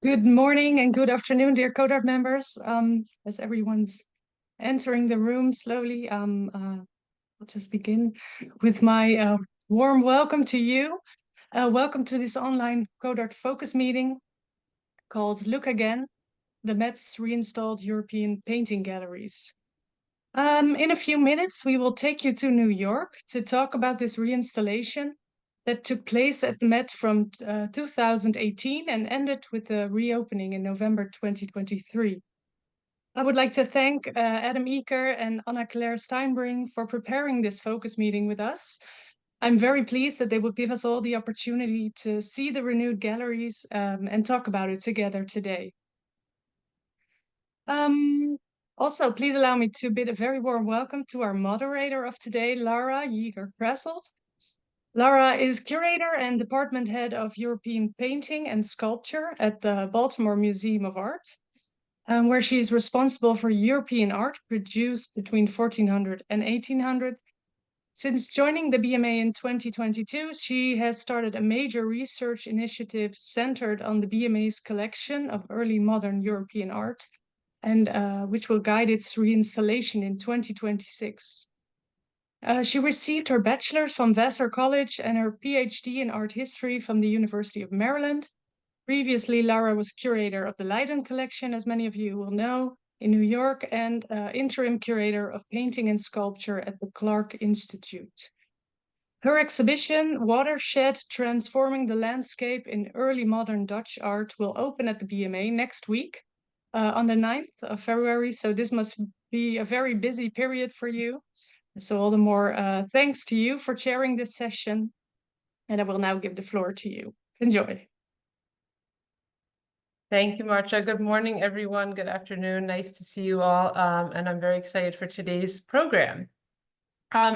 Good morning and good afternoon, dear CODART members. As everyone's entering the room slowly, I'll just begin with my warm welcome to you. Welcome to this online CODARTfocus meeting called Look Again, the Met's Reinstalled European Painting Galleries. In a few minutes, we will take you to New York to talk about this reinstallation that took place at the Met from 2018 and ended with the reopening in November 2023. I would like to thank Adam Eker and Anna-Claire Steinbring for preparing this focus meeting with us. I'm very pleased that they will give us all the opportunity to see the renewed galleries and talk about it together today. Also, please allow me to bid a very warm welcome to our moderator of today, Lara Yeager-Presselt. Lara is curator and department head of European painting and sculpture at the Baltimore Museum of Art, where she is responsible for European art produced between 1400 and 1800. Since joining the BMA in 2022, she has started a major research initiative centered on the BMA's collection of early modern European art, and which will guide its reinstallation in 2026. She received her bachelor's from Vassar College and her PhD in art history from the University of Maryland. Previously, Lara was curator of the Leiden collection, as many of you will know, in New York, and interim curator of painting and sculpture at the Clark Institute. Her exhibition, Watershed, Transforming the Landscape in Early Modern Dutch Art, will open at the BMA next week on the 9th of February. So this must be a very busy period for you. So all the more thanks to you for chairing this session. And I will now give the floor to you. Enjoy. Thank you, Marcia. Good morning, everyone. Good afternoon. Nice to see you all. And I'm very excited for today's program.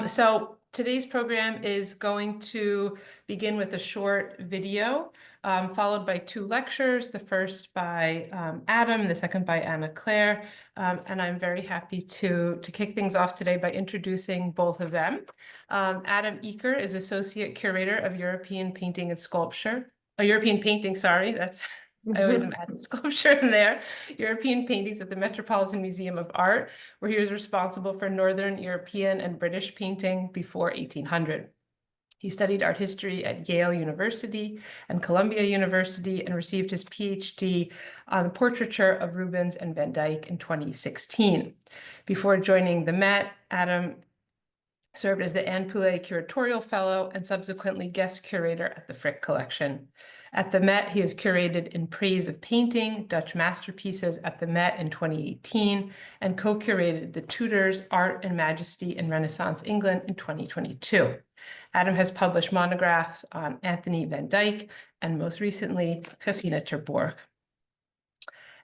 So today's program is going to begin with a short video, followed by two lectures, the first by Adam, the second by Anna-Claire. And I'm very happy to kick things off today by introducing both of them. Adam Eker is Associate Curator of European Painting and Sculpture, European Painting, sorry, that's... I always am adding sculpture in there. European paintings at the Metropolitan Museum of Art, where he was responsible for Northern European and British painting before 1800. He studied art history at Yale University and Columbia University and received his PhD on portraiture of Rubens and Van Dyck in 2016. Before joining the Met, Adam served as the Anne Poulet Curatorial Fellow and subsequently guest curator at the Frick Collection. At the Met, he has curated In Praise of Painting, Dutch Masterpieces at the Met in 2018, and co-curated the Tudors, Art and Majesty in Renaissance England in 2022. Adam has published monographs on Anthony van Dyck and most recently, Gesine ter Borch.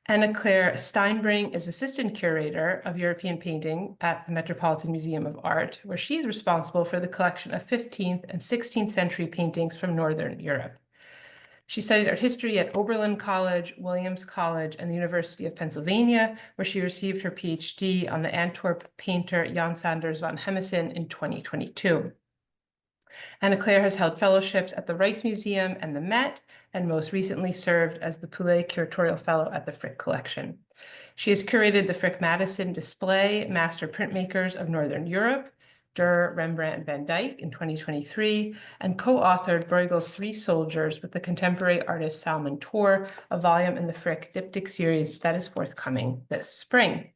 Anna-Claire Steinbring is Assistant Curator of European Painting at the Metropolitan Museum of Art, where she's responsible for the collection of 15th and 16th century paintings from Northern Europe. She studied art history at Oberlin College, Williams College, and the University of Pennsylvania, where she received her PhD on the Antwerp painter Jan Sanders van Hemissen in 2022. Anna-Claire has held fellowships at the Rijksmuseum and the Met, and most recently served as the Poulet Curatorial Fellow at the Frick Collection. She has curated the Frick Madison Display Master Printmakers of Northern Europe, Durer, Rembrandt, and Van Dyck in 2023, and co-authored Bruegel's Three Soldiers with the contemporary artist Salman Tor, a volume in the Frick Diptych series that is forthcoming this spring.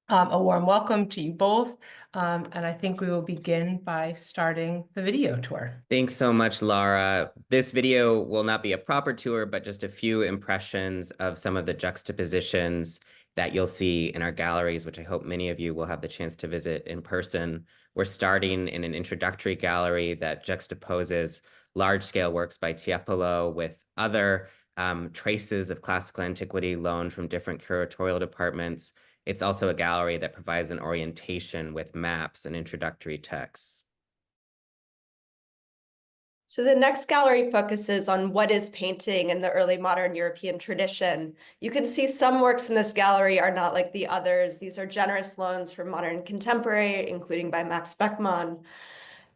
A warm welcome to you both, and I think we will begin by starting the video tour. Thanks so much, Laura. This video will not be a proper tour, but just a few impressions of some of the juxtapositions that you'll see in our galleries, which I hope many of you will have the chance to visit in person. We're starting in an introductory gallery that juxtaposes large-scale works by Tiepolo with other traces of classical antiquity loaned from different curatorial departments. It's also a gallery that provides an orientation with maps and introductory texts. So the next gallery focuses on what is painting in the early modern European tradition. You can see some works in this gallery are not like the others. These are generous loans from modern contemporary, including by Max Beckmann.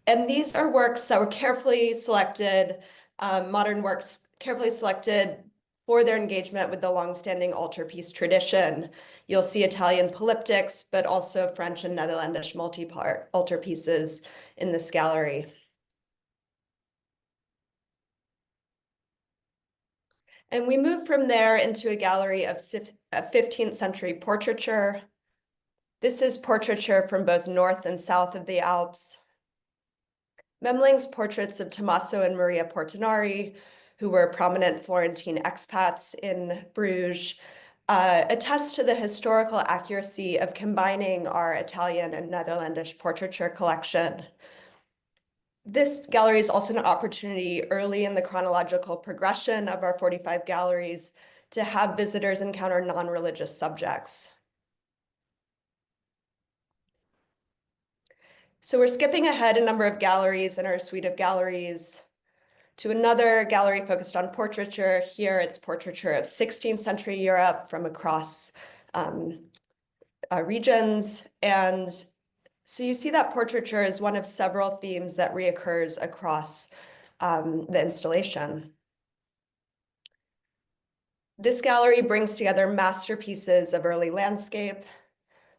And these are works that were carefully selected, modern works carefully selected for their engagement with the longstanding altarpiece tradition. You'll see Italian polyptychs, but also French and Netherlandish multi-part altarpieces in this gallery. And we move from there into a gallery of 15th century portraiture. This is portraiture from both north and south of the Alps. Memling's portraits of Tommaso and Maria Portinari, who were prominent Florentine expats in Bruges, attest to the historical accuracy of combining our Italian and Netherlandish portraiture collection. This gallery is also an opportunity early in the chronological progression of our 45 galleries to have visitors encounter non-religious subjects. So we're skipping ahead a number of galleries in our suite of galleries to another gallery focused on portraiture. Here it's portraiture of 16th century Europe from across regions. And so you see that portraiture is one of several themes that reoccurs across the installation. This gallery brings together masterpieces of early landscape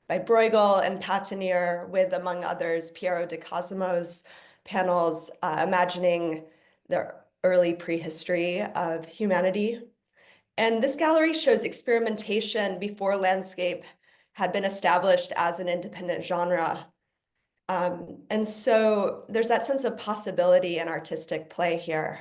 by Bruegel and Patinier, with, among others, Piero di Cosimo's panels imagining the early prehistory of humanity. And this gallery shows experimentation before landscape had been established as an independent genre. And so there's that sense of possibility and artistic play here.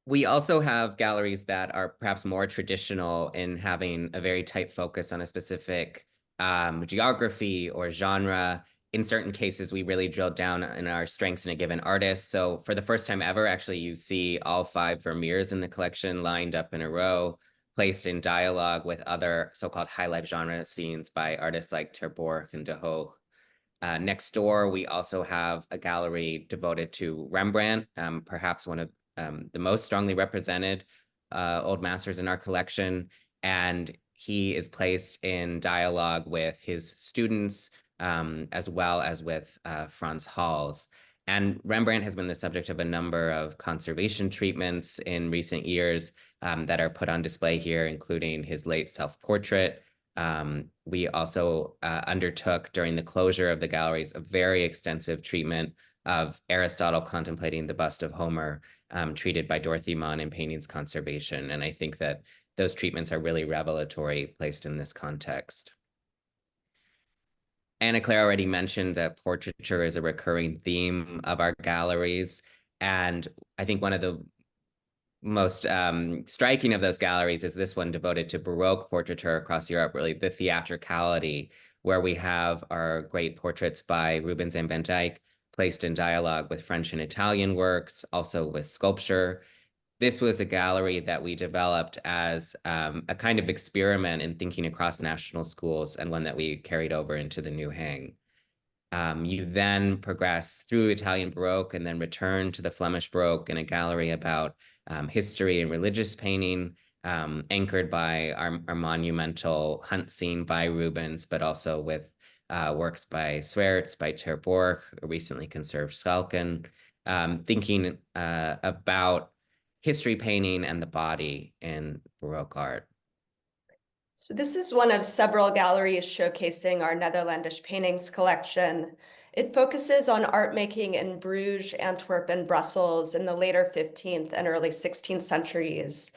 We also have galleries that are perhaps more traditional in having a very tight focus on a specific geography or genre. In certain cases, we really drilled down in our strengths in a given artist. So for the first time ever, actually, you see all 5 Vermeers in the collection lined up in a row, placed in dialogue with other so-called high-life genre scenes by artists like Ter Borch and De Hoog. Next door, we also have a gallery devoted to Rembrandt, perhaps one of the most strongly represented old masters in our collection. And he is placed in dialogue with his students, as well as with Frans Hals. And Rembrandt has been the subject of a number of conservation treatments in recent years that are put on display here, including his late self-portrait. We also undertook, during the closure of the galleries, a very extensive treatment of Aristotle contemplating the bust of Homer, treated by Dorothy Mann in Paintings Conservation. And I think that those treatments are really revelatory placed in this context. Anna Claire already mentioned that portraiture is a recurring theme of our galleries. And I think one of the most striking of those galleries is this one devoted to Baroque portraiture across Europe, really the theatricality, where we have our great portraits by Rubens and Van Dyck placed in dialogue with French and Italian works, also with sculpture. This was a gallery that we developed as a kind of experiment in thinking across national schools, and one that we carried over into the new hang. You then progress through Italian Baroque and then return to the Flemish Baroque in a gallery about history and religious painting, anchored by our monumental hunt scene by Rubens, but also with works by Sweerts, by Ter Borch, a recently conserved Schalken, thinking about history painting and the body in Baroque art. So this is one of several galleries showcasing our Netherlandish paintings collection. It focuses on art making in Bruges, Antwerp, and Brussels in the later 15th and early 16th centuries.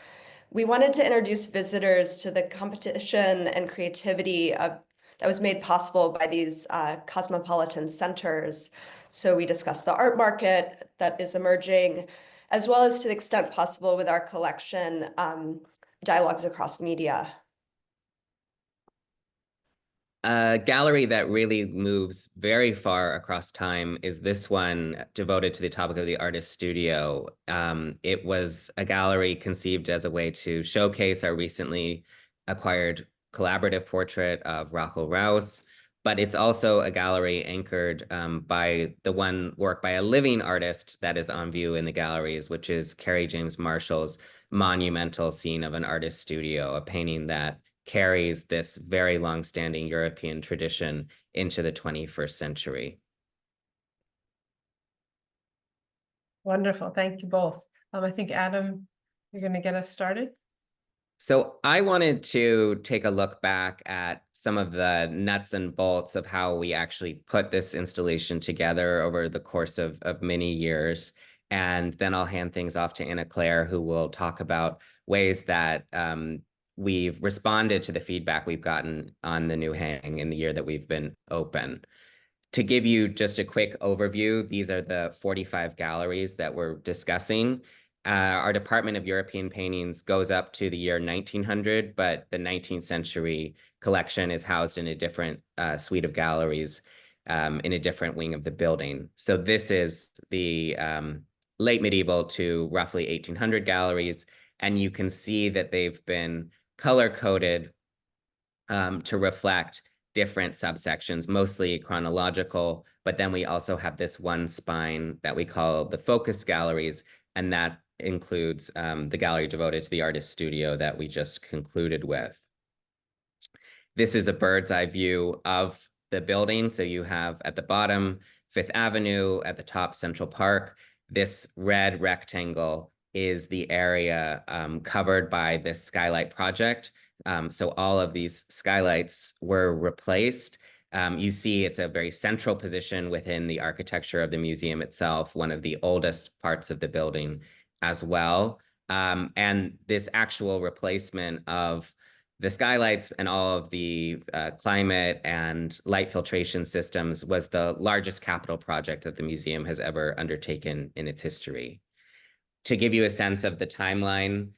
We wanted to introduce visitors to the competition and creativity that was made possible by these cosmopolitan centers. So we discussed the art market that is emerging, as well as, to the extent possible with our collection, dialogues across media. A gallery that really moves very far across time is this one, devoted to the topic of the artist studio. It was a gallery conceived as a way to showcase our recently acquired collaborative portrait of Rachel Rouse, but it's also a gallery anchored by the one work by a living artist that is on view in the galleries, which is Carrie James Marshall's monumental scene of an artist studio, a painting that carries this very long-standing European tradition into the 21st century. Wonderful. Thank you both. I think, Adam, you're going to get us started. So I wanted to take a look back at some of the nuts and bolts of how we actually put this installation together over the course of many years. And then I'll hand things off to Anna Claire, who will talk about ways that we've responded to the feedback we've gotten on the new hang in the year that we've been open. To give you just a quick overview, these are the 45 galleries that we're discussing. Our Department of European Paintings goes up to the year 1900, but the 19th century collection is housed in a different suite of galleries in a different wing of the building. So this is the late medieval to roughly 1800 galleries, and you can see that they've been color-coded to reflect different subsections, mostly chronological, but then we also have this one spine that we call the focus galleries, and that includes the gallery devoted to the artist studio that we just concluded with. This is a bird's eye view of the building. So you have at the bottom, Fifth Avenue, at the top, Central Park. This red rectangle is the area covered by this skylight project. So all of these skylights were replaced. You see it's a very central position within the architecture of the museum itself, one of the oldest parts of the building as well. And this actual replacement of the skylights and all of the climate and light filtration systems was the largest capital project that the museum has ever undertaken in its history. To give you a sense of the timeline,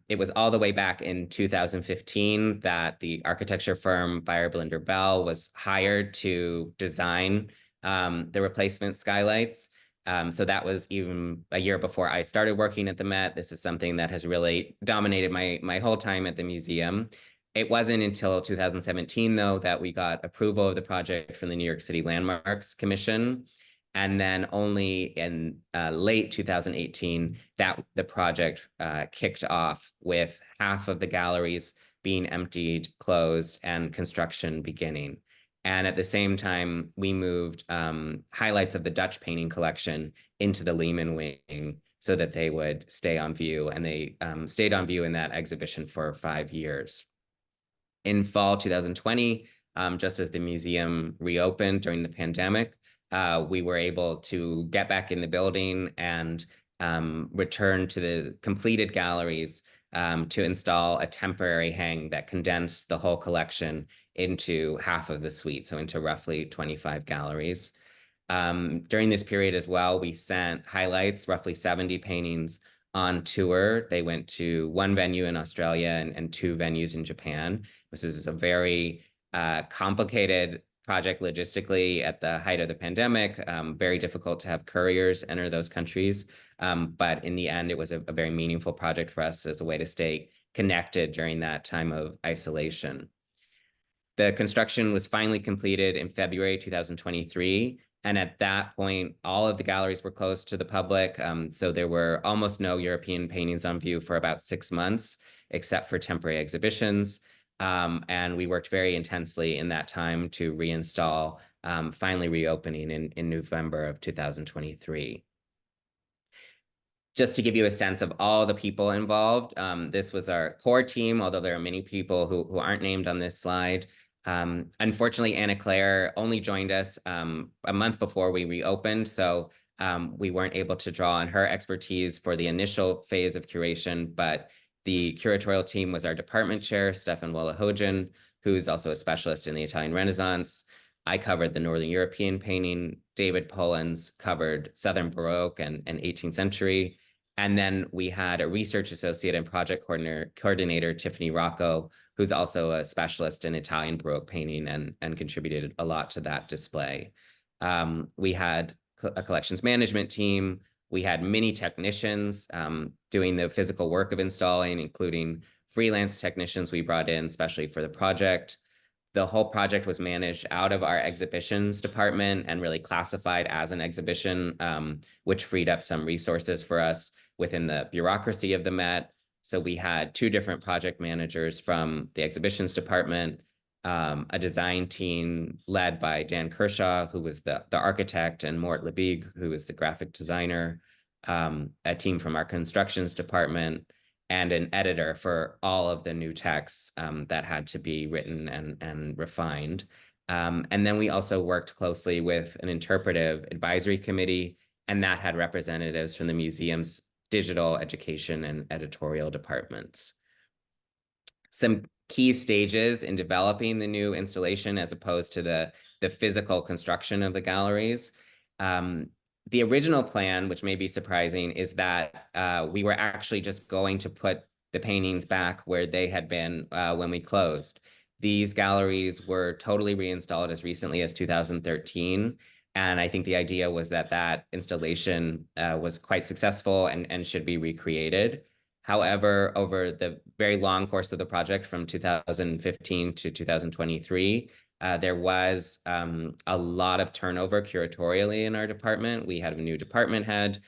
it was all the way back in 2015 that the architecture firm Beyer Blinder Bell was hired to design the replacement skylights. So that was even a year before I started working at the Met. This is something that has really dominated my whole time at the museum. It wasn't until 2017, though, that we got approval of the project from the New York City Landmarks Commission. And then only in late 2018 that the project kicked off, with half of the galleries being emptied, closed, and construction beginning. And at the same time, we moved highlights of the Dutch painting collection into the Lehman wing so that they would stay on view. And they stayed on view in that exhibition for 5 years. In fall 2020, just as the museum reopened during the pandemic, we were able to get back in the building and return to the completed galleries to install a temporary hang that condensed the whole collection into half of the suite, so into roughly 25 galleries. During this period as well, we sent highlights, roughly 70 paintings, on tour. They went to one venue in Australia and 2 venues in Japan. This is a very complicated project logistically at the height of the pandemic, very difficult to have couriers enter those countries. But in the end, it was a very meaningful project for us as a way to stay connected during that time of isolation. The construction was finally completed in February 2023. And at that point, all of the galleries were closed to the public. So there were almost no European paintings on view for about 6 months, except for temporary exhibitions. And we worked very intensely in that time to reinstall, finally reopening in November of 2023. Just to give you a sense of all the people involved, this was our core team, although there are many people who aren't named on this slide. Unfortunately, Anna Claire only joined us a month before we reopened, so we weren't able to draw on her expertise for the initial phase of curation, but the curatorial team was our department chair, Stefan Wolahojan, who's also a specialist in the Italian Renaissance. I covered the Northern European painting. David Pollens covered Southern Baroque and 18th century. And then we had a research associate and project coordinator, Tiffany Rocco, who's also a specialist in Italian Baroque painting and contributed a lot to that display. We had a collections management team. We had many technicians doing the physical work of installing, including freelance technicians we brought in, especially for the project. The whole project was managed out of our exhibitions department and really classified as an exhibition, which freed up some resources for us within the bureaucracy of the Met. So we had 2 different project managers from the exhibitions department, a design team led by Dan Kershaw, who was the architect, and Mort Lebig, who was the graphic designer, a team from our constructions department, and an editor for all of the new texts that had to be written and refined. And then we also worked closely with an interpretive advisory committee, and that had representatives from the museum's digital, education, and editorial departments. Some key stages in developing the new installation as opposed to the physical construction of the galleries. The original plan, which may be surprising, is that we were actually just going to put the paintings back where they had been when we closed. These galleries were totally reinstalled as recently as 2013. And I think the idea was that that installation was quite successful and should be recreated. However, over the very long course of the project from 2015 to 2023, there was a lot of turnover curatorially in our department. We had a new department head,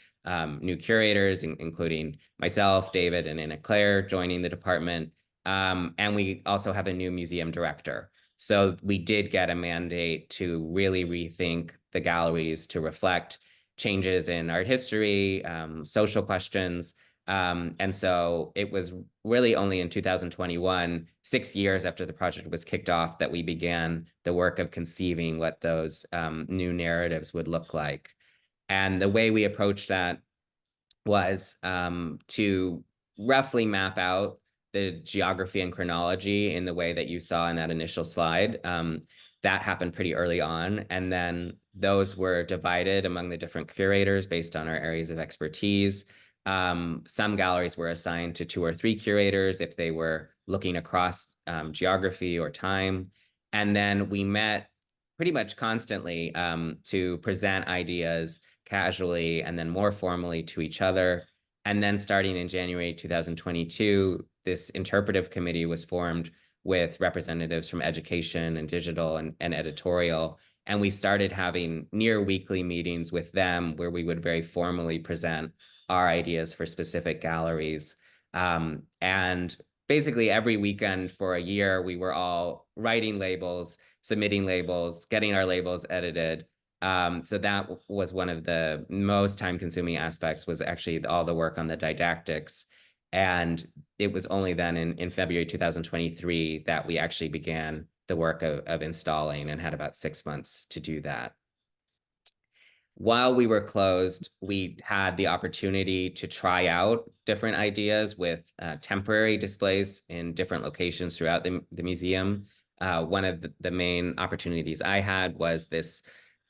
new curators, including myself, David, and Anna Claire joining the department. And we also have a new museum director. So we did get a mandate to really rethink the galleries to reflect changes in art history, social questions. And so it was really only in 2021, 6 years after the project was kicked off, that we began the work of conceiving what those new narratives would look like. And the way we approached that was to roughly map out the geography and chronology in the way that you saw in that initial slide. That happened pretty early on. And then those were divided among the different curators based on our areas of expertise. Some galleries were assigned to 2 or 3 curators if they were looking across geography or time. And then we met pretty much constantly to present ideas casually and then more formally to each other. And then starting in January 2022, this interpretive committee was formed with representatives from education and digital and editorial. And we started having near weekly meetings with them where we would very formally present our ideas for specific galleries. And basically every weekend for a year, we were all writing labels, submitting labels, getting our labels edited. So that was one of the most time-consuming aspects, was actually all the work on the didactics. And it was only then in February 2023 that we actually began the work of installing, and had about 6 months to do that. While we were closed, we had the opportunity to try out different ideas with temporary displays in different locations throughout the museum. One of the main opportunities I had was this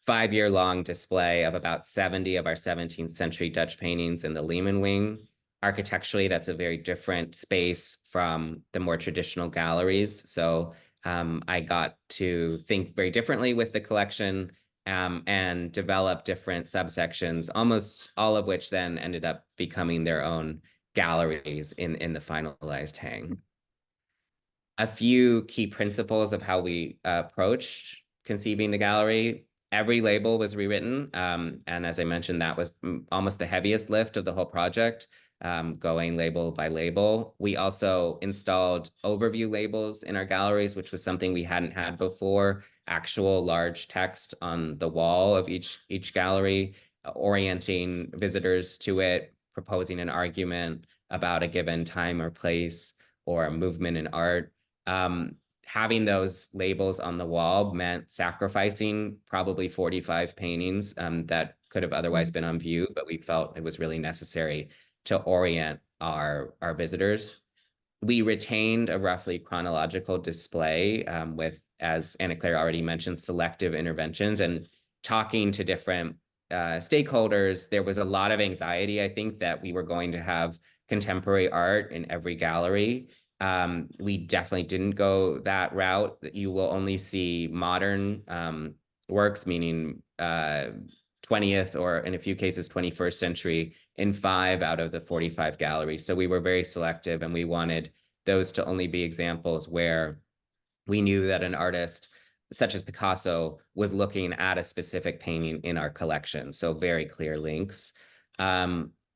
5-year-long display of about 70 of our 17th century Dutch paintings in the Lehman Wing. Architecturally, that's a very different space from the more traditional galleries. So I got to think very differently with the collection and develop different subsections, almost all of which then ended up becoming their own galleries in the finalized hang. A few key principles of how we approached conceiving the gallery. Every label was rewritten. And as I mentioned, that was almost the heaviest lift of the whole project, going label by label. We also installed overview labels in our galleries, which was something we hadn't had before. Actual large text on the wall of each gallery, orienting visitors to it, proposing an argument about a given time or place or a movement in art. Having those labels on the wall meant sacrificing probably 45 paintings that could have otherwise been on view, but we felt it was really necessary to orient our visitors. We retained a roughly chronological display with, as Anna Claire already mentioned, selective interventions, and talking to different stakeholders. There was a lot of anxiety, I think, that we were going to have contemporary art in every gallery. We definitely didn't go that route. You will only see modern works, meaning 20th or in a few cases 21st century, in 5 out of the 45 galleries. So we were very selective, and we wanted those to only be examples where we knew that an artist such as Picasso was looking at a specific painting in our collection. So very clear links.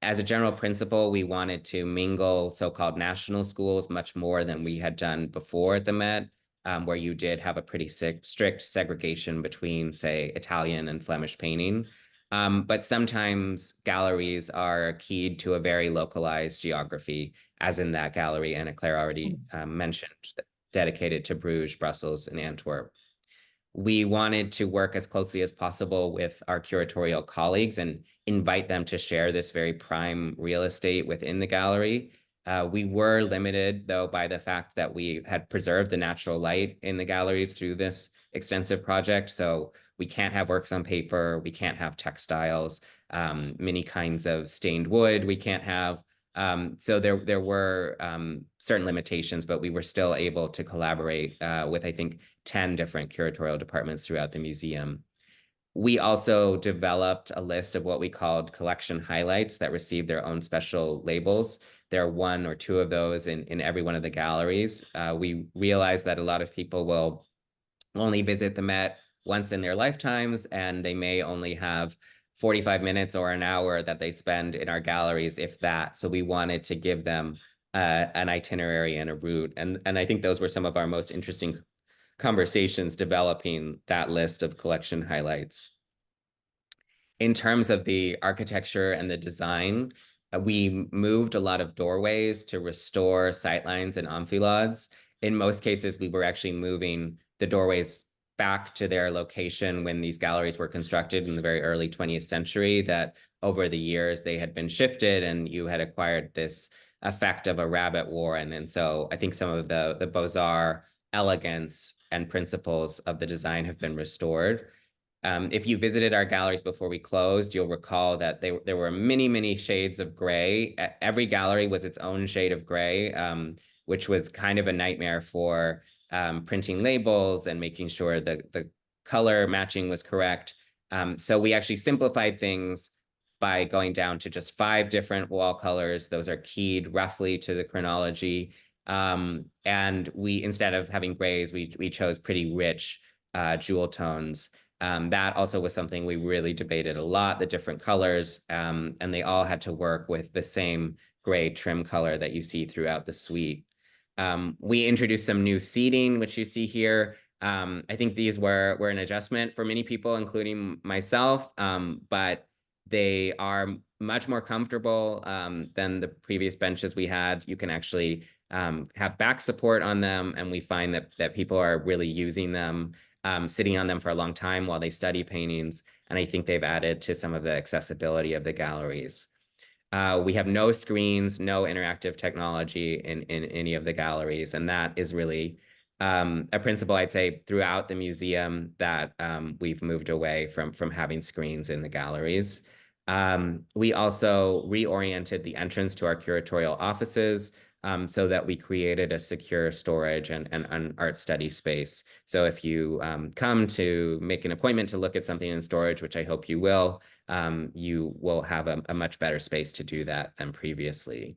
as a general principle, we wanted to mingle so-called national schools much more than we had done before at the Met, where you did have a pretty strict segregation between, say, Italian and Flemish painting. But sometimes galleries are keyed to a very localized geography, as in that gallery Anna Claire already mentioned, dedicated to Bruges, Brussels, and Antwerp. We wanted to work as closely as possible with our curatorial colleagues and invite them to share this very prime real estate within the gallery. We were limited, though, by the fact that we had preserved the natural light in the galleries through this extensive project. So we can't have works on paper, we can't have textiles, many kinds of stained wood, we can't have. So there were certain limitations, but we were still able to collaborate with, I think, 10 different curatorial departments throughout the museum. We also developed a list of what we called collection highlights that received their own special labels. There are 1 or 2 of those in every one of the galleries. We realized that a lot of people will only visit the Met once in their lifetimes, and they may only have 45 minutes or an hour that they spend in our galleries, if that. So we wanted to give them an itinerary and a route. And I think those were some of our most interesting conversations, developing that list of collection highlights. In terms of the architecture and the design, we moved a lot of doorways to restore sightlines and amphilades. In most cases, we were actually moving the doorways back to their location when these galleries were constructed in the very early 20th century, that over the years they had been shifted and you had acquired this effect of a rabbit warren. And so I think some of the Beaux-Arts elegance and principles of the design have been restored. If you visited our galleries before we closed, you'll recall that there were many, many shades of gray. Every gallery was its own shade of gray, which was kind of a nightmare for printing labels and making sure the color matching was correct. So we actually simplified things by going down to just 5 different wall colors. Those are keyed roughly to the chronology. And we, instead of having grays, we chose pretty rich jewel tones. That also was something we really debated a lot, the different colors, and they all had to work with the same gray trim color that you see throughout the suite. We introduced some new seating, which you see here. I think these were an adjustment for many people, including myself, but they are much more comfortable than the previous benches we had. You can actually have back support on them, and we find that people are really using them, sitting on them for a long time while they study paintings, and I think they've added to some of the accessibility of the galleries. We have no screens, no interactive technology in any of the galleries, and that is really a principle, I'd say, throughout the museum, that we've moved away from having screens in the galleries. We also reoriented the entrance to our curatorial offices so that we created a secure storage and an art study space. So if you come to make an appointment to look at something in storage, which I hope you will have a much better space to do that than previously.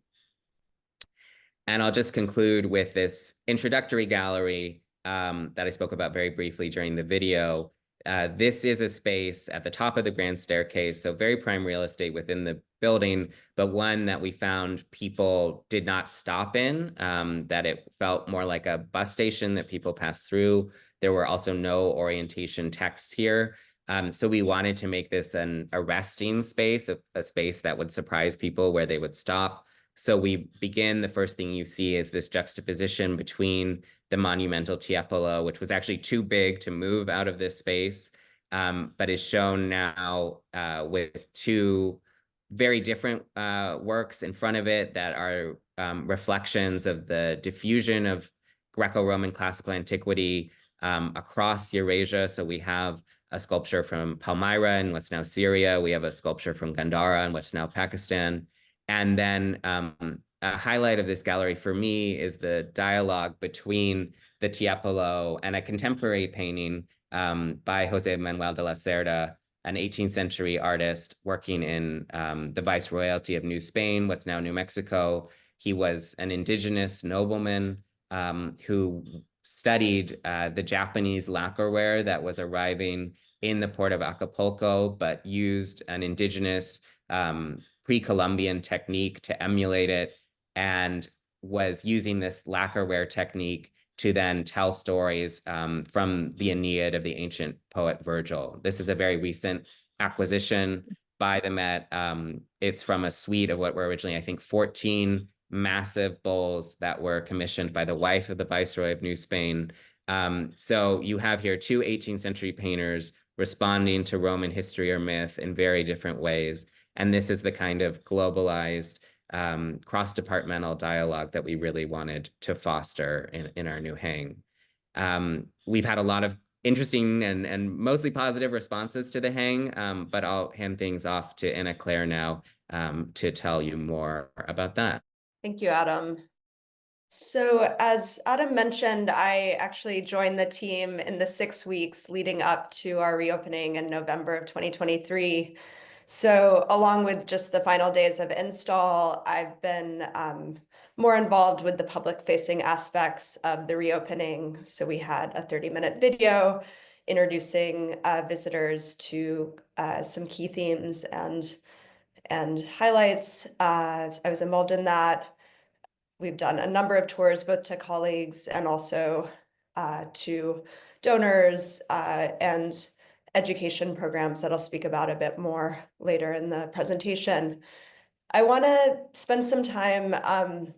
And I'll just conclude with this introductory gallery that I spoke about very briefly during the video. This is a space at the top of the grand staircase, so very prime real estate within the building, but one that we found people did not stop in, that it felt more like a bus station that people passed through. There were also no orientation texts here. So we wanted to make this a resting space, a space that would surprise people where they would stop. So we begin, the first thing you see is this juxtaposition between the monumental Tiepolo, which was actually too big to move out of this space, but is shown now with 2 very different works in front of it that are reflections of the diffusion of Greco-Roman classical antiquity across Eurasia. So we have a sculpture from Palmyra in what's now Syria. We have a sculpture from Gandhara in what's now Pakistan. And then a highlight of this gallery for me is the dialogue between the Tiepolo and a contemporary painting by Jose Manuel de la Cerda, an 18th century artist working in the Viceroyalty of New Spain, what's now New Mexico. He was an indigenous nobleman who studied the Japanese lacquerware that was arriving in the port of Acapulco, but used an indigenous pre-Columbian technique to emulate it, and was using this lacquerware technique to then tell stories from the Aeneid of the ancient poet Virgil. This is a very recent acquisition by the Met. It's from a suite of what were originally, I think, 14 massive bowls that were commissioned by the wife of the Viceroy of New Spain. So you have here two 18th century painters responding to Roman history or myth in very different ways. And this is the kind of globalized, cross-departmental dialogue that we really wanted to foster in our new hang. We've had a lot of interesting and mostly positive responses to the hang, but I'll hand things off to Anna Claire now to tell you more about that. Thank you, Adam. So as Adam mentioned, I actually joined the team in the 6 weeks leading up to our reopening in November of 2023. So along with just the final days of install, I've been more involved with the public-facing aspects of the reopening. So we had a 30-minute video introducing visitors to some key themes and highlights. I was involved in that. We've done a number of tours, both to colleagues and also to donors and education programs that I'll speak about a bit more later in the presentation. I want to spend some time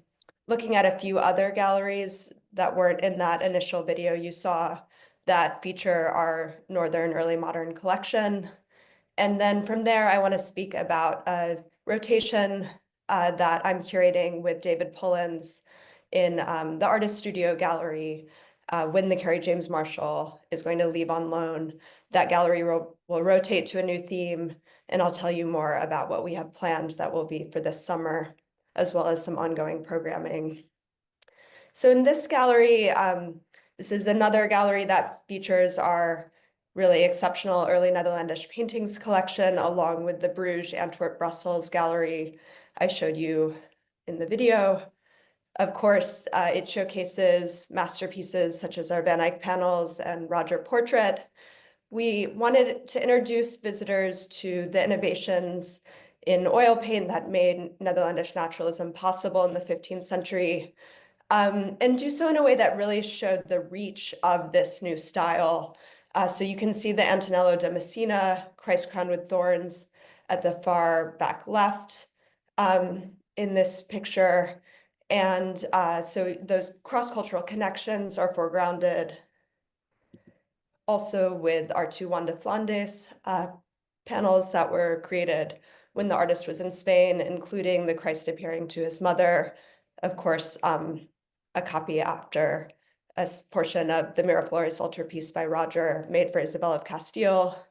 looking at a few other galleries that weren't in that initial video you saw that feature our Northern Early Modern collection. And then from there, I want to speak about a rotation that I'm curating with David Pullins in the Artist Studio Gallery when the Carrie James Marshall is going to leave on loan. That gallery will rotate to a new theme, and I'll tell you more about what we have planned that will be for this summer, as well as some ongoing programming. So in this gallery, this is another gallery that features our really exceptional early Netherlandish paintings collection, along with the Bruges, Antwerp, Brussels gallery I showed you in the video. Of course, it showcases masterpieces such as our Van Eyck panels and Roger portrait. We wanted to introduce visitors to the innovations in oil paint that made Netherlandish naturalism possible in the 15th century, and do so in a way that really showed the reach of this new style. So you can see the Antonello da Messina, Christ crowned with thorns, at the far back left in this picture. And so those cross-cultural connections are foregrounded also with our two Juan de Flandes panels that were created when the artist was in Spain, including the Christ appearing to his mother, of course, a copy after a portion of the Miraflores altarpiece by Roger made for Isabel of Castile.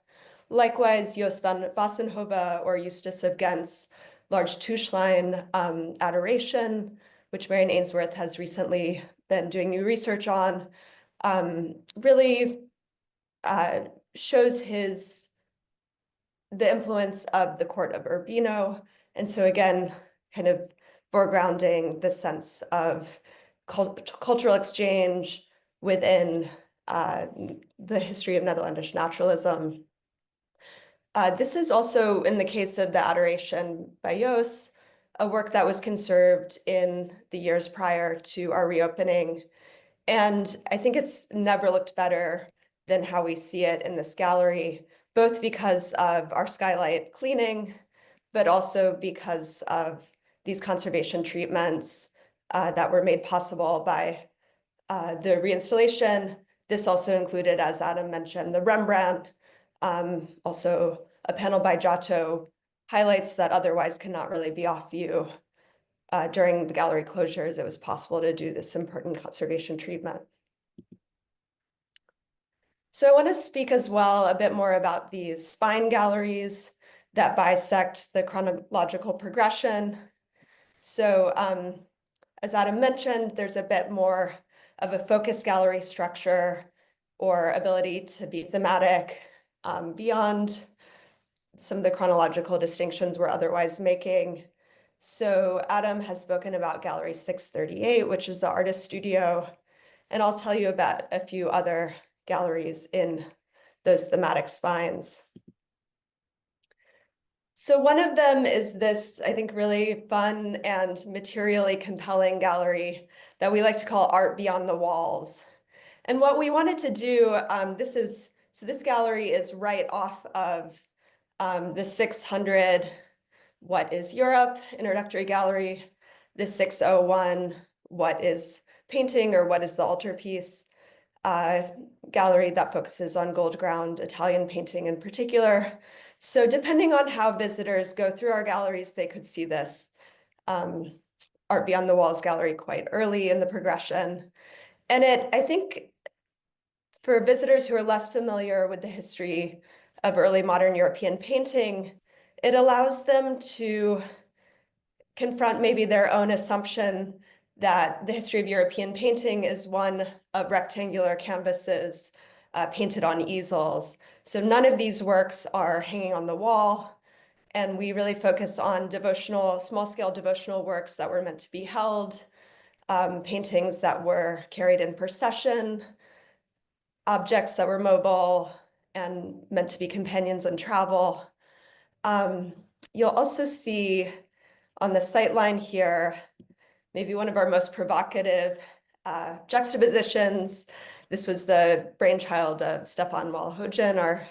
Likewise, Jos van Wassenhove or Eustace of Ghent's large Tuschlein adoration, which Marion Ainsworth has recently been doing new research on, really shows the influence of the court of Urbino. And so again, kind of foregrounding the sense of cultural exchange within the history of Netherlandish naturalism. This is also, in the case of the Adoration by Jos, a work that was conserved in the years prior to our reopening. And I think it's never looked better than how we see it in this gallery, both because of our skylight cleaning, but also because of these conservation treatments that were made possible by the reinstallation. This also included, as Adam mentioned, the Rembrandt, also a panel by Giotto, highlights that otherwise cannot really be off view. During the gallery closures, it was possible to do this important conservation treatment. So I want to speak as well a bit more about these spine galleries that bisect the chronological progression. So as Adam mentioned, there's a bit more of a focus gallery structure or ability to be thematic beyond some of the chronological distinctions we're otherwise making. So Adam has spoken about Gallery 638, which is the artist studio, and I'll tell you about a few other galleries in those thematic spines. So one of them is this, I think, really fun and materially compelling gallery that we like to call Art Beyond the Walls. And what we wanted to do, this gallery is right off of the 600, What is Europe? Introductory gallery, the 601, What is Painting or What is the Altarpiece? Gallery that focuses on gold ground Italian painting in particular. So depending on how visitors go through our galleries, they could see this Art Beyond the Walls gallery quite early in the progression. And I think for visitors who are less familiar with the history of early modern European painting, it allows them to confront maybe their own assumption that the history of European painting is one of rectangular canvases painted on easels. So none of these works are hanging on the wall. And we really focus on small-scale devotional works that were meant to be held, paintings that were carried in procession, objects that were mobile and meant to be companions in travel. You'll also see on the sightline here, maybe one of our most provocative juxtapositions. This was the brainchild of Stefan Walhogen, our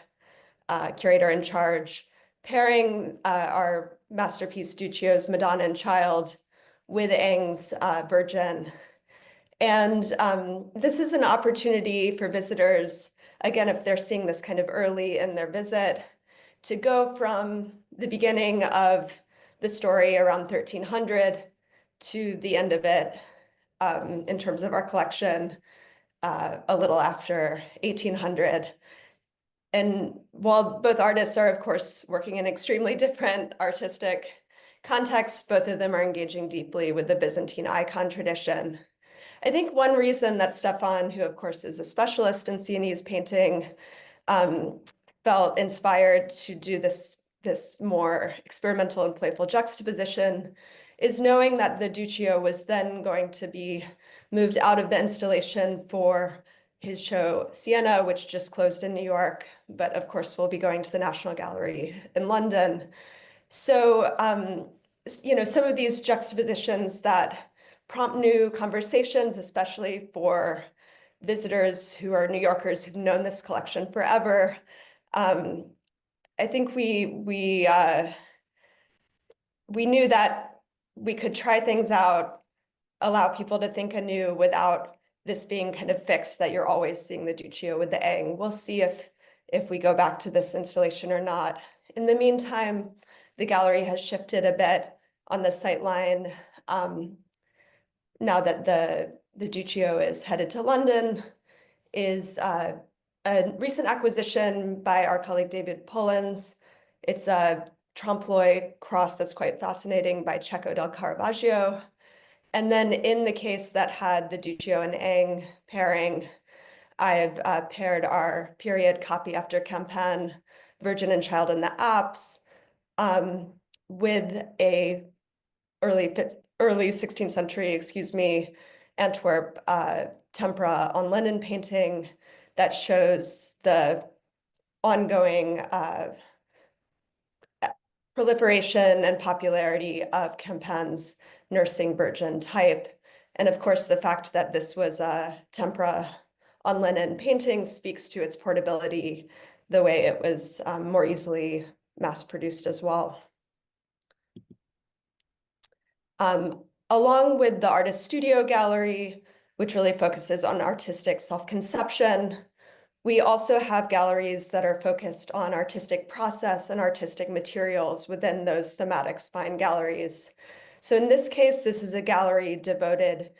curator in charge, pairing our masterpiece Duccio's Madonna and Child with Eng's Virgin. And this is an opportunity for visitors, again, if they're seeing this kind of early in their visit, to go from the beginning of the story around 1300 to the end of it in terms of our collection a little after 1800. And while both artists are, of course, working in extremely different artistic contexts, both of them are engaging deeply with the Byzantine icon tradition. I think one reason that Stefan, who of course is a specialist in Sienese painting, felt inspired to do this more experimental and playful juxtaposition is knowing that the Duccio was then going to be moved out of the installation for his show Siena, which just closed in New York, but of course will be going to the National Gallery in London. So, some of these juxtapositions that prompt new conversations, especially for visitors who are New Yorkers who've known this collection forever. I think we knew that we could try things out, allow people to think anew without this being kind of fixed that you're always seeing the Duccio with the Eng. We'll see if we go back to this installation or not. In the meantime, the gallery has shifted a bit on the sightline. Now that the Duccio is headed to London, is a recent acquisition by our colleague David Pullens. It's a trompe-l'oeil cross that's quite fascinating by Cecco del Caravaggio. And then in the case that had the Duccio and Eng pairing, I've paired our period copy after Campagne, Virgin and Child in the Alps, with a early 16th century, Antwerp tempera on linen painting that shows the ongoing proliferation and popularity of Campagne's nursing virgin type. And of course, the fact that this was a tempera on linen painting speaks to its portability, the way it was more easily mass-produced as well. Along with the Artist Studio Gallery, which really focuses on artistic self-conception, we also have galleries that are focused on artistic process and artistic materials within those thematic spine galleries. So in this case, this is a gallery devoted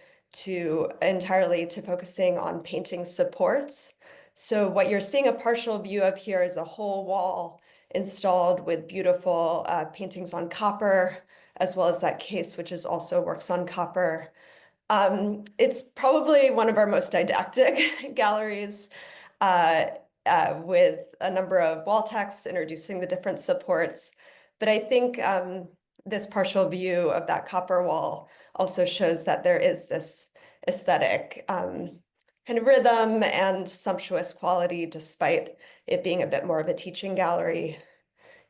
entirely to focusing on painting supports. So what you're seeing a partial view of here is a whole wall installed with beautiful paintings on copper, as well as that case, which is also works on copper. It's probably one of our most didactic galleries, with a number of wall texts introducing the different supports. But I think this partial view of that copper wall also shows that there is this aesthetic kind of rhythm and sumptuous quality, despite it being a bit more of a teaching gallery.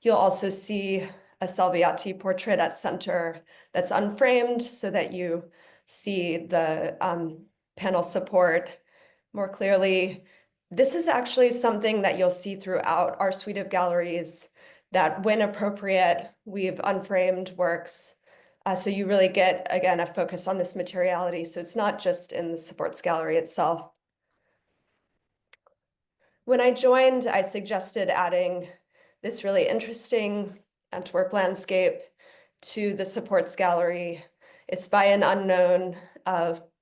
You'll also see a Salviati portrait at center that's unframed so that you see the panel support more clearly. This is actually something that you'll see throughout our suite of galleries, that when appropriate, we've unframed works. So you really get, again, a focus on this materiality. So it's not just in the supports gallery itself. When I joined, I suggested adding this really interesting Antwerp landscape to the supports gallery. It's by an unknown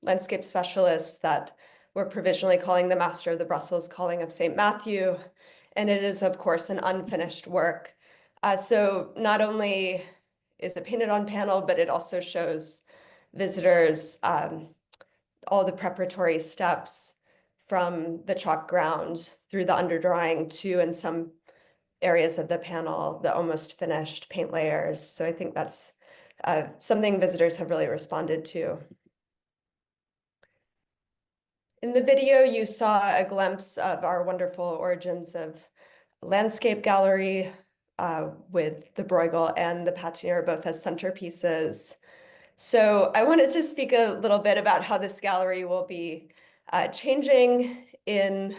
landscape specialist that we're provisionally calling the Master of the Brussels Calling of St. Matthew. And it is, of course, an unfinished work. So not only is it painted on panel, but it also shows visitors all the preparatory steps from the chalk ground through the underdrawing to, in some areas of the panel, the almost finished paint layers. So I think that's something visitors have really responded to. In the video, you saw a glimpse of our wonderful origins of landscape gallery with the Bruegel and the Patinier both as centerpieces. So I wanted to speak a little bit about how this gallery will be changing in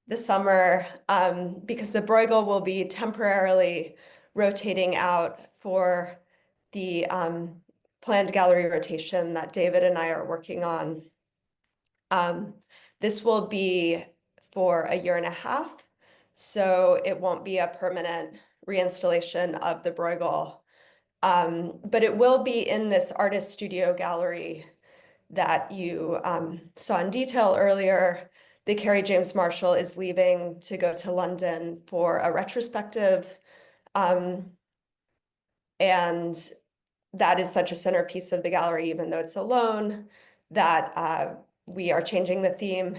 the summer because the Bruegel will be temporarily rotating out for the planned gallery rotation that David and I are working on. This will be for a year and a half, so it won't be a permanent reinstallation of the Bruegel. But it will be in this artist studio gallery that you saw in detail earlier. The Carrie James Marshall is leaving to go to London for a retrospective. And that is such a centerpiece of the gallery, even though it's alone, that we are changing the theme.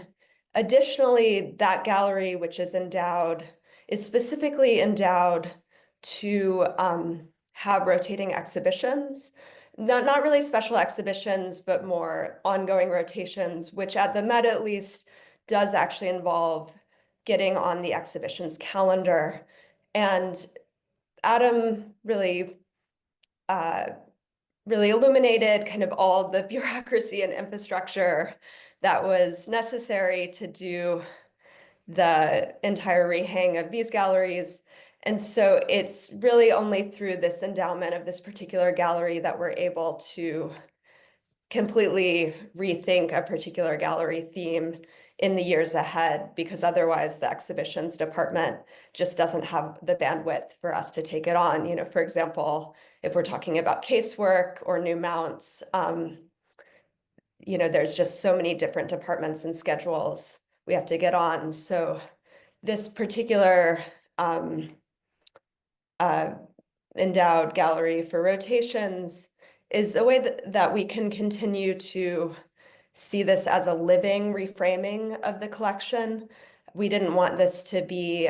Additionally, that gallery, which is endowed, is specifically endowed to have rotating exhibitions, not really special exhibitions, but more ongoing rotations, which at the Met at least does actually involve getting on the exhibitions calendar. And Adam really illuminated kind of all the bureaucracy and infrastructure that was necessary to do the entire rehang of these galleries. And so it's really only through this endowment of this particular gallery that we're able to completely rethink a particular gallery theme in the years ahead, because otherwise the exhibitions department just doesn't have the bandwidth for us to take it on. You know, for example, if we're talking about casework or new mounts, you know, there's just so many different departments and schedules we have to get on. So this particular endowed gallery for rotations is a way that we can continue to see this as a living reframing of the collection. We didn't want this to be,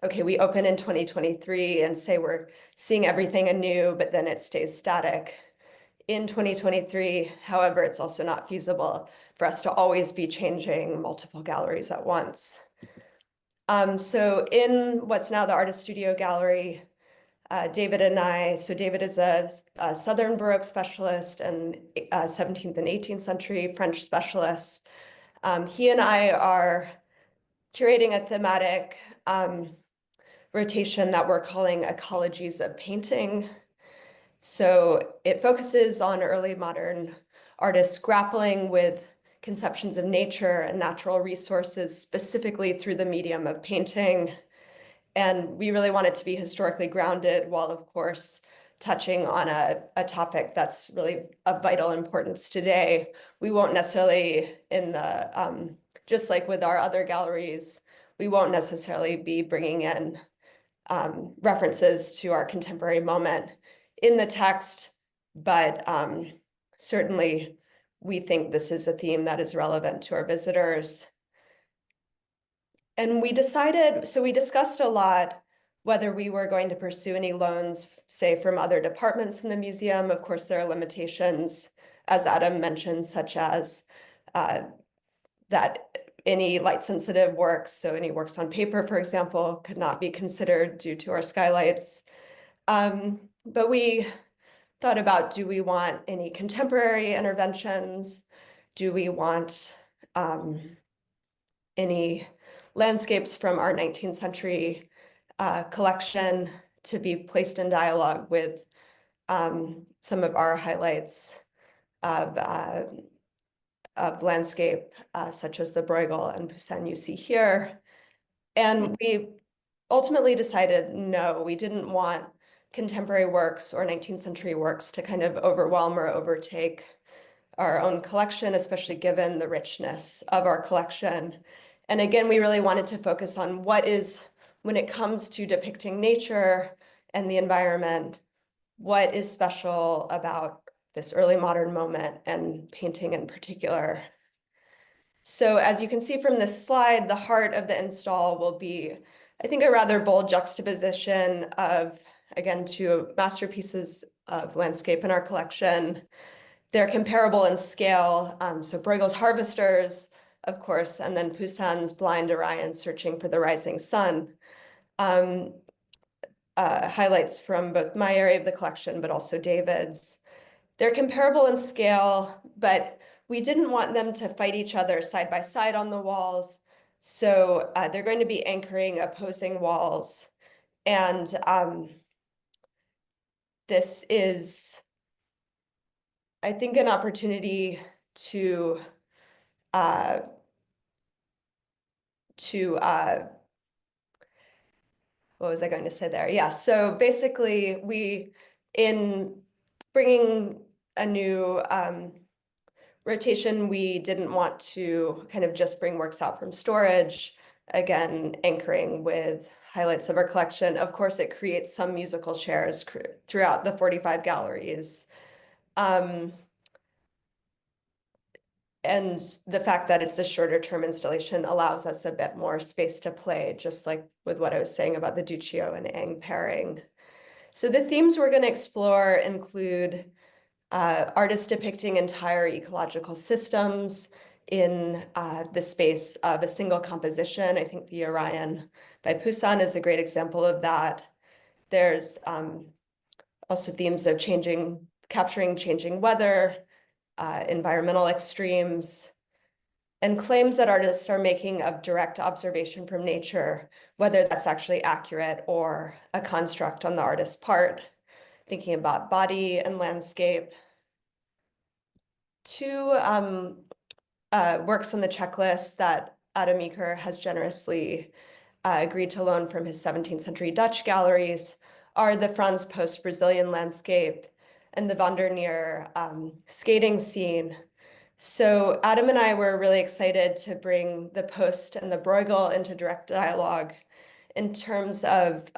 okay, we open in 2023 and say we're seeing everything anew, but then it stays static in 2023. However, it's also not feasible for us to always be changing multiple galleries at once. So in what's now the Artist Studio Gallery, David and I, so David is a Southern Baroque specialist and 17th and 18th century French specialist. He and I are curating a thematic rotation that we're calling Ecologies of Painting. So it focuses on early modern artists grappling with conceptions of nature and natural resources, specifically through the medium of painting. And we really want it to be historically grounded, while of course touching on a topic that's really of vital importance today. We won't necessarily, in the just like with our other galleries, we won't necessarily be bringing in references to our contemporary moment in the text, but certainly we think this is a theme that is relevant to our visitors. And we decided, so we discussed a lot whether we were going to pursue any loans, say, from other departments in the museum. Of course, there are limitations, as Adam mentioned, such as that any light-sensitive works, so any works on paper, for example, could not be considered due to our skylights. But we thought about, do we want any contemporary interventions? Do we want any landscapes from our 19th century collection to be placed in dialogue with some of our highlights of landscape, such as the Bruegel and Poussin you see here. And we ultimately decided, no, we didn't want contemporary works or 19th century works to kind of overwhelm or overtake our own collection, especially given the richness of our collection. And again, we really wanted to focus on what is, when it comes to depicting nature and the environment, what is special about this early modern moment and painting in particular. So as you can see from this slide, the heart of the install will be, I think, a rather bold juxtaposition of, again, two masterpieces of landscape in our collection. They're comparable in scale. So Bruegel's Harvesters, of course, and then Poussin's Blind Orion Searching for the Rising Sun. Highlights from both my area of the collection, but also David's. They're comparable in scale, but we didn't want them to fight each other side by side on the walls. So they're going to be anchoring opposing walls. And this is, I think, an opportunity to what was I going to say there? Yeah, so basically in bringing a new rotation, we didn't want to kind of just bring works out from storage, again, anchoring with highlights of our collection. Of course, it creates some musical chairs throughout the 45 galleries. And the fact that it's a shorter term installation allows us a bit more space to play, just like with what I was saying about the Duccio and Eng pairing. So the themes we're going to explore include artists depicting entire ecological systems in the space of a single composition. I think the Orion by Poussin is a great example of that. There's also themes of capturing changing weather, environmental extremes, and claims that artists are making of direct observation from nature, whether that's actually accurate or a construct on the artist's part, thinking about body and landscape. Two works on the checklist that Adam Meeker has generously agreed to loan from his 17th century Dutch galleries are the Frans Post Brazilian landscape and the Van der Neer skating scene. So Adam and I were really excited to bring the Post and the Bruegel into direct dialogue in terms of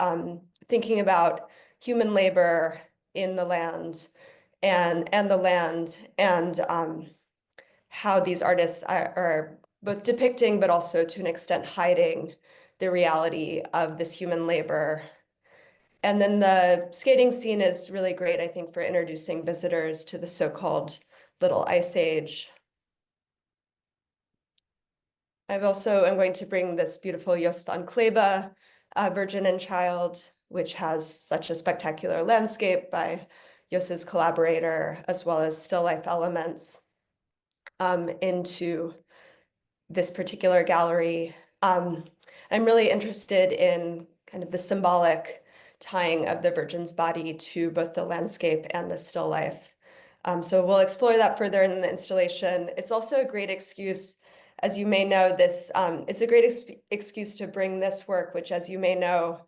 thinking about human labor in the land and the land, and how these artists are both depicting but also to an extent hiding the reality of this human labor. And then the skating scene is really great, I think, for introducing visitors to the so-called Little Ice Age. I'm going to bring this beautiful Jos van Klebe, Virgin and Child, which has such a spectacular landscape by Jos's collaborator, as well as still life elements into this particular gallery. I'm really interested in kind of the symbolic tying of the Virgin's body to both the landscape and the still life. So we'll explore that further in the installation. It's also a great excuse, as you may know, it's a great excuse to bring this work, which, as you may know,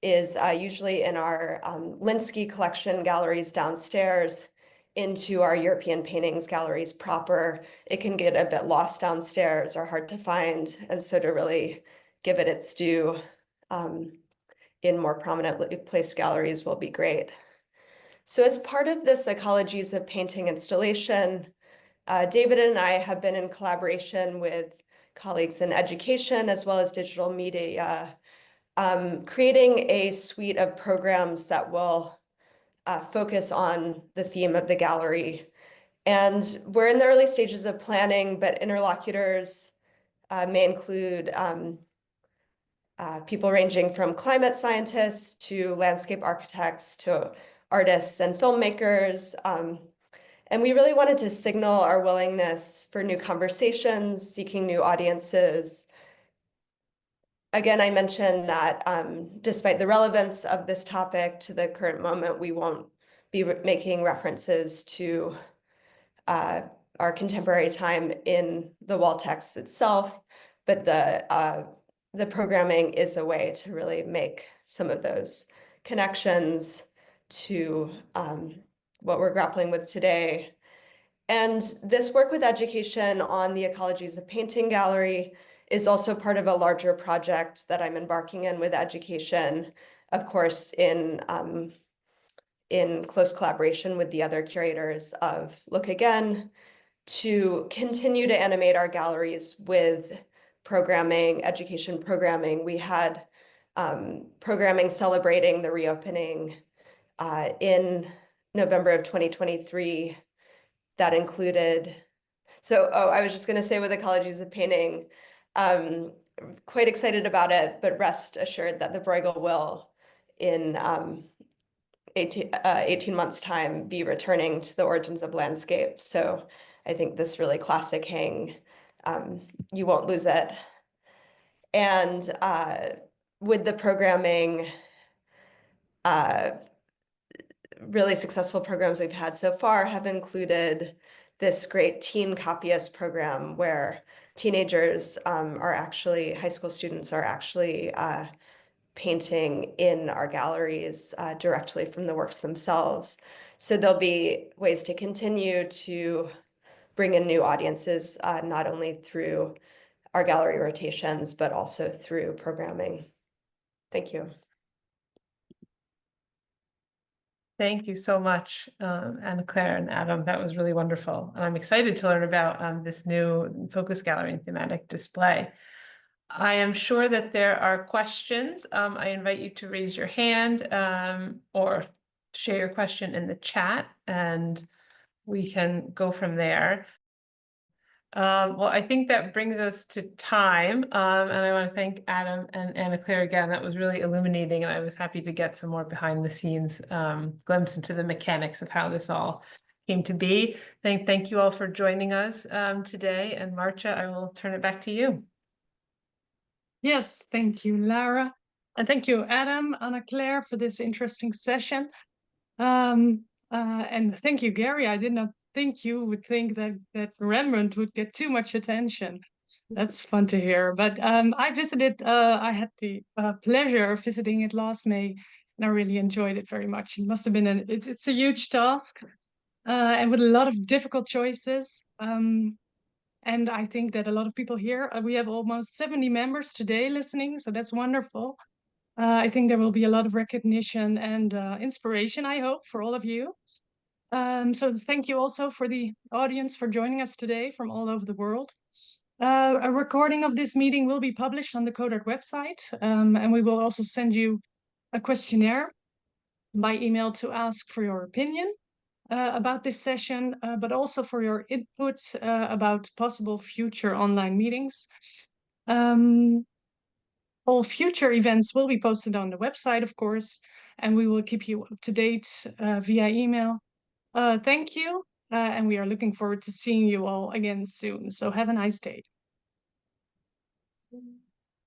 is usually in our Linsky collection galleries downstairs, into our European paintings galleries proper. It can get a bit lost downstairs or hard to find. And so to really give it its due in more prominently placed galleries will be great. So as part of this Ecologies of Painting installation, David and I have been in collaboration with colleagues in education as well as digital media, creating a suite of programs that will focus on the theme of the gallery. And we're in the early stages of planning, but interlocutors may include people ranging from climate scientists to landscape architects to artists and filmmakers. And we really wanted to signal our willingness for new conversations, seeking new audiences. Again, I mentioned that despite the relevance of this topic to the current moment, we won't be making references to our contemporary time in the wall text itself, but the programming is a way to really make some of those connections to what we're grappling with today. And this work with education on the ecologies of painting gallery is also part of a larger project that I'm embarking in with education, of course, in close collaboration with the other curators of Look Again, to continue to animate our galleries with programming, education programming. We had programming celebrating the reopening in November of 2023 that included, I was just going to say with Ecologies of Painting, quite excited about it, but rest assured that the Bruegel will in 18 months' time be returning to the origins of landscape. So I think this really classic hang, you won't lose it. And with the programming, really successful programs we've had so far have included this great teen copyist program where teenagers are actually, high school students are actually painting in our galleries directly from the works themselves. So there'll be ways to continue to bring in new audiences, not only through our gallery rotations, but also through programming. Thank you. Thank you so much, Anna-Claire and Adam. That was really wonderful. And I'm excited to learn about this new focus gallery and thematic display. I am sure that there are questions. I invite you to raise your hand or share your question in the chat, and we can go from there. Well, I think that brings us to time, and I want to thank Adam and Anna-Claire again. That was really illuminating, and I was happy to get some more behind the scenes glimpse into the mechanics of how this all came to be. Thank you all for joining us today, and Marcia, I will turn it back to you. Yes, thank you, Lara. And thank you, Adam, Anna-Claire, for this interesting session. And thank you, Gary. I did not think you would think that Rembrandt would get too much attention. That's fun to hear. But I visited, I had the pleasure of visiting it last May, and I really enjoyed it very much. It must have been it's a huge task and with a lot of difficult choices. And I think that a lot of people here, we have almost 70 members today listening, so that's wonderful. I think there will be a lot of recognition and inspiration, I hope, for all of you. So thank you also for the audience for joining us today from all over the world. A recording of this meeting will be published on the CODART website, and we will also send you a questionnaire by email to ask for your opinion about this session, but also for your input about possible future online meetings. All future events will be posted on the website, of course, and we will keep you up to date via email. Thank you, and we are looking forward to seeing you all again soon. So have a nice day.